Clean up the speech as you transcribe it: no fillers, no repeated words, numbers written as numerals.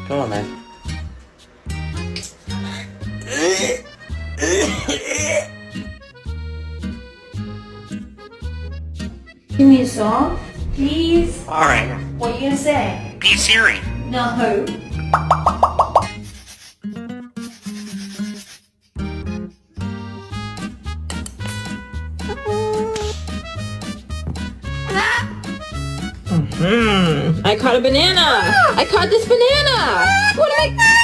Come on, man. Give me a song, please. Alright. What are you gonna say? Be Siri. No. I caught a banana. I caught this banana. What am I?